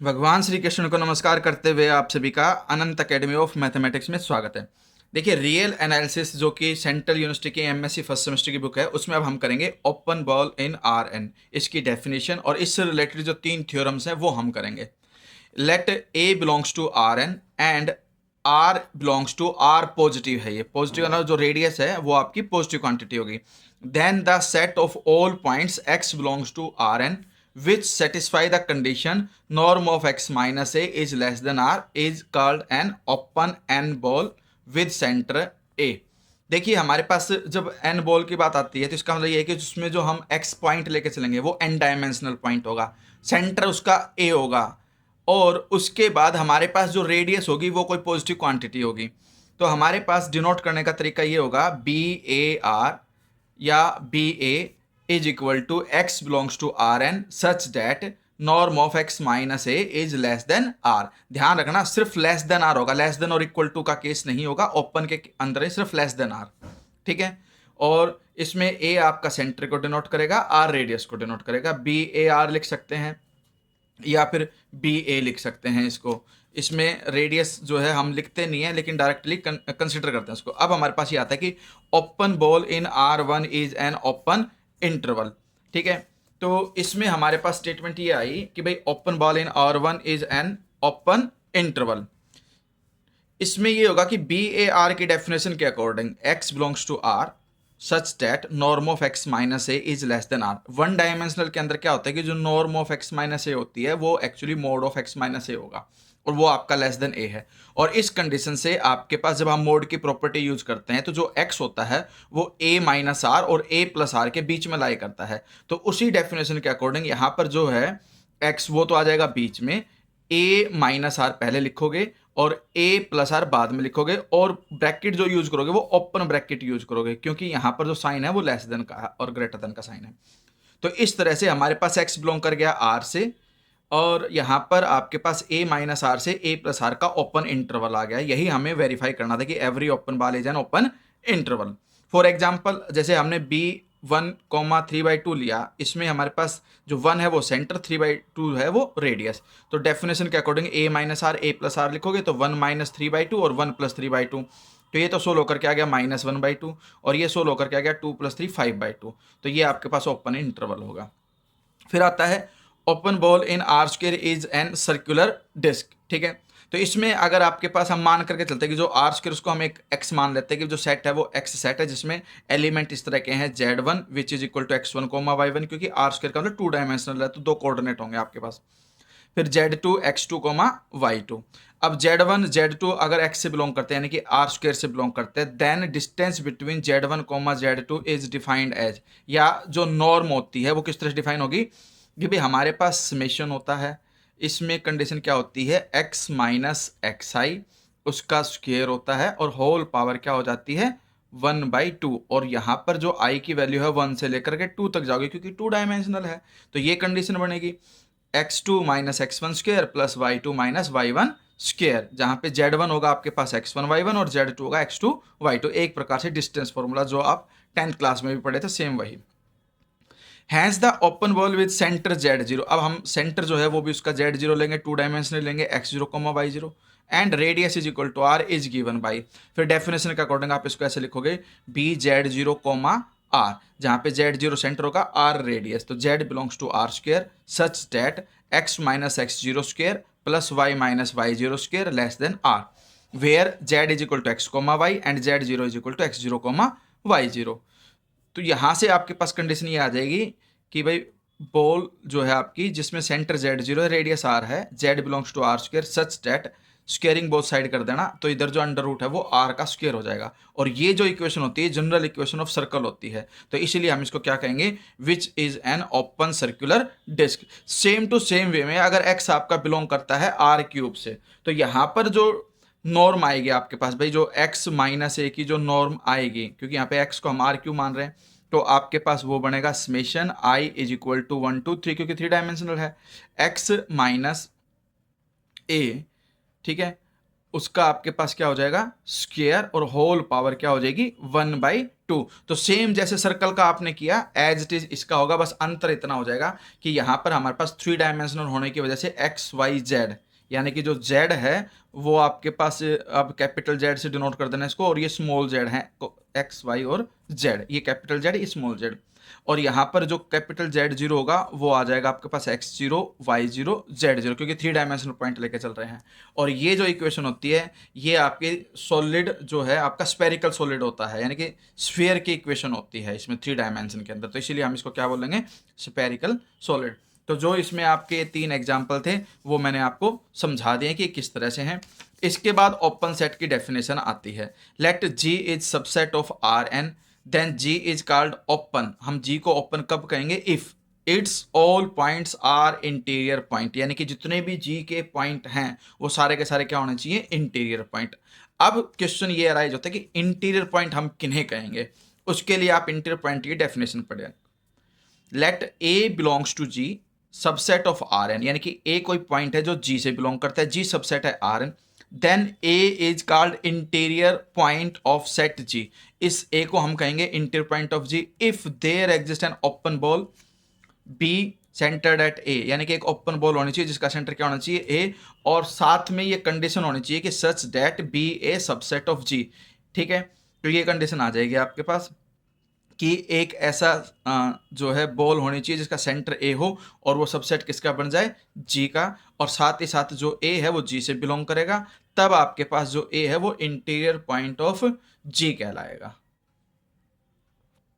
भगवान श्री कृष्ण को नमस्कार करते हुए आप सभी का अनंत एकेडमी ऑफ मैथमेटिक्स में स्वागत है। देखिए, रियल एनालिसिस जो कि सेंट्रल यूनिवर्सिटी की एमएससी फर्स्ट सेमेस्टर की बुक है, उसमें अब हम करेंगे open ball in R N, इसकी डेफिनेशन और इससे रिलेटेड जो 3 थ्योरम्स हैं वो हम करेंगे। Let A belongs to R N and R belongs to R positive है। ये पॉजिटिव वाला जो रेडियस है वो आपकी पॉजिटिव क्वांटिटी होगी। Then the set of all points X belongs to R N which satisfy the condition norm of x minus a is less than r is called an open n ball with center a। देखिए, हमारे पास जब n ball की बात आती है तो इसका मतलब ये है कि उसमें जो हम x पॉइंट लेके चलेंगे वो n डायमेंशनल पॉइंट होगा, सेंटर उसका a होगा और उसके बाद हमारे पास जो रेडियस होगी वो कोई पॉजिटिव क्वांटिटी होगी। तो हमारे पास डिनोट करने का तरीका ये होगा बी ए आर या B A is equal to x belongs to Rn such that norm of x minus a is less than r। ध्यान रखना, सिर्फ लेस देन आर होगा, लेस देन और इक्वल टू का केस नहीं होगा। Open के अंदर ही सिर्फ लेस देन आर, ठीक है। और इसमें a आपका सेंटर को डिनोट करेगा, r रेडियस को डिनोट करेगा। बी ए आर लिख सकते हैं या फिर बी ए लिख सकते हैं इसको। इसमें रेडियस जो है हम लिखते नहीं है लेकिन डायरेक्टली कंसिडर करते हैं इसको। अब हमारे पास ये आता है कि open ball in R one is an open interval, ठीक है। तो इसमें हमारे पास स्टेटमेंट ये आई कि भाई open ball in R one is an open interval. इसमें ये होगा कि बी ए आर की डेफिनेशन के according X belongs to R such that norm of X minus A is less than R. One dimensional के अंदर क्या होता है कि जो norm of X minus A होती है वो actually mod of X minus A होगा और वो आपका लेस देन ए है। और इस कंडीशन से आपके पास जब हम मोड की प्रॉपर्टी यूज करते हैं तो जो x होता है वो a माइनस आर और a प्लस आर के बीच में लाई करता है। तो उसी डेफिनेशन के अकॉर्डिंग यहाँ पर जो है x वो तो आ जाएगा बीच में, a माइनस आर पहले लिखोगे और a प्लस आर बाद में लिखोगे और ब्रैकेट जो यूज करोगे वो ओपन ब्रैकेट यूज करोगे क्योंकि यहाँ पर जो साइन है वो लेस देन का और ग्रेटर देन का साइन है। तो इस तरह से हमारे पास x बिलोंग कर गया r से और यहाँ पर आपके पास a माइनस आर से a प्लस आर का ओपन इंटरवल आ गया। यही हमें वेरीफाई करना था कि every open ball is an open interval. For example, जैसे हमने b1,3/2 लिया, इसमें हमारे पास जो 1 है वो सेंटर, 3/2 है वो रेडियस। तो डेफिनेशन के according a minus R a plus R लिखोगे तो 1 माइनस 3/2 और 1 प्लस 3/2। तो ये तो सोल्व होकर के आ गया -1/2 और ये सोल्व होकर के आ गया 2 + 3 5/2। तो ये आपके पास ओपन इंटरवल होगा। फिर आता है open ball in R square is an circular disc, ठीक है। तो इसमें अगर आपके पास हम मान करके चलते हैं कि जो आर स्क्वायर उसको हम एक एक्स मान लेते हैं कि जो सेट है वो एक्स सेट है जिसमें एलिमेंट इस तरह के हैं Z1 which is equal to x1, y1, क्योंकि आर स्क्वायर का मतलब 2 डायमेंशनल है तो 2 कोऑर्डिनेट होंगे आपके पास। फिर Z2 x2, y2। अब Z1 Z2 अगर x से बिलोंग करते हैं यानी कि आर स्क्वायर से बिलोंग करते हैं then distance between Z1, Z2 is defined as, या जो नॉर्म होती है वो किस तरह से डिफाइन होगी कि भाई हमारे पास समेशन होता है, इसमें कंडीशन क्या होती है x माइनस एक्स आई उसका स्क्वायर होता है और होल पावर क्या हो जाती है 1/2 और यहाँ पर जो i की वैल्यू है 1 से लेकर के 2 तक जाओगे क्योंकि 2 डायमेंशनल है। तो ये कंडीशन बनेगी x2 minus x1 square plus y2 minus y1 square, जहाँ पे Z1 होगा आपके पास x1 y1 और Z2 होगा x2 y2। एक प्रकार से डिस्टेंस फॉर्मूला जो आप 10th क्लास में भी पढ़े थे सेम वही। Has the open ball with centre Z0। अब हम सेंटर जो है वो भी उसका Z0 लेंगे, 2 डायमेंशनल लेंगे, x0, y0 and radius is equal to R is given by. फिर डेफिनेशन के अकॉर्डिंग आप इसको ऐसे लिखोगे बी Z0, आर, जहाँ पे Z0 सेंटर होगा, आर रेडियस, तो Z belongs to R square such that x minus x0 square plus y minus y0 square less than R, where Z is equal to x, y and Z0 is equal to x0, y0। तो यहाँ से आपके पास condition ये आ जाएगी कि भाई ball जो है आपकी जिसमें सेंटर Z0 है, रेडियस R है, Z belongs to R square such that, squaring both side कर देना तो इधर जो अंडर रूट है वो R का स्क्वायर हो जाएगा। और ये जो इक्वेशन होती है जनरल इक्वेशन ऑफ सर्कल होती है, तो इसीलिए हम इसको क्या कहेंगे which is an open circular disc. Same to same way में अगर x आपका बिलोंग करता है R³ से तो यहाँ पर जो नॉर्म आएगी आपके पास भाई, जो x माइनस ए की जो नॉर्म आएगी, क्योंकि यहाँ पे x को हम R³ मान रहे हैं, तो आपके पास वो बनेगा summation i is equal to 1 2 3, क्योंकि 3 डायमेंशनल है, x माइनस ए, ठीक है, उसका आपके पास क्या हो जाएगा स्क्वायर, और होल पावर क्या हो जाएगी 1/2। तो सेम जैसे सर्कल का आपने किया एज इट इज इसका होगा, बस अंतर इतना हो जाएगा कि यहाँ पर हमारे पास 3 डायमेंशनल होने की वजह से एक्स वाई जेड, यानी कि जो जेड है वो आपके पास अब कैपिटल जेड से डिनोट कर देना इसको, और ये स्मॉल जेड है, एक्स वाई और जेड, ये कैपिटल जेड ये स्मॉल जेड। और यहाँ पर जो कैपिटल जेड जीरो होगा वो आ जाएगा आपके पास X zero Y zero Z zero, क्योंकि 3 डायमेंशनल पॉइंट लेके चल रहे हैं। और ये जो इक्वेशन होती है ये आपके सॉलिड जो है आपका स्पेरिकल सॉलिड होता है, यानी कि स्फीयर की इक्वेशन होती है इसमें 3 डायमेंशन के अंदर, तो इसीलिए हम इसको क्या बोलेंगे स्पेरिकल सॉलिड। तो जो इसमें आपके 3 एग्जाम्पल थे वो मैंने आपको समझा दिए कि किस तरह से हैं। इसके बाद ओपन सेट की डेफिनेशन आती है, let G is subset of R N then G is called open. हम जी को ओपन कब कहेंगे if its all points are interior point, यानी कि जितने भी जी के पॉइंट हैं वो सारे के सारे क्या होने चाहिए इंटीरियर पॉइंट। अब क्वेश्चन ये अराइज होता है कि इंटीरियर पॉइंट हम किन्हें कहेंगे, उसके लिए आप इंटीरियर पॉइंट की डेफिनेशन पढ़ें। Let A belongs to G subset of R N, यानी कि ए कोई पॉइंट है जो जी से बिलोंग करता है, जी सबसेट है R N, then A is called interior point of set G. इस ए को हम कहेंगे interior point of G if there exist an open ball B centred at A, यानी कि एक ओपन बॉल होनी चाहिए जिसका सेंटर क्या होना चाहिए ए, और साथ में ये कंडीशन होनी चाहिए कि such that B A subset of G. ठीक है, तो ये कंडीशन आ जाएगी आपके पास कि एक ऐसा जो है बॉल होनी चाहिए जिसका सेंटर ए हो और वो सबसेट किसका बन जाए जी का, और साथ ही साथ जो ए है वो जी से बिलोंग करेगा, तब आपके पास जो ए है वो इंटीरियर पॉइंट ऑफ जी कहलाएगा।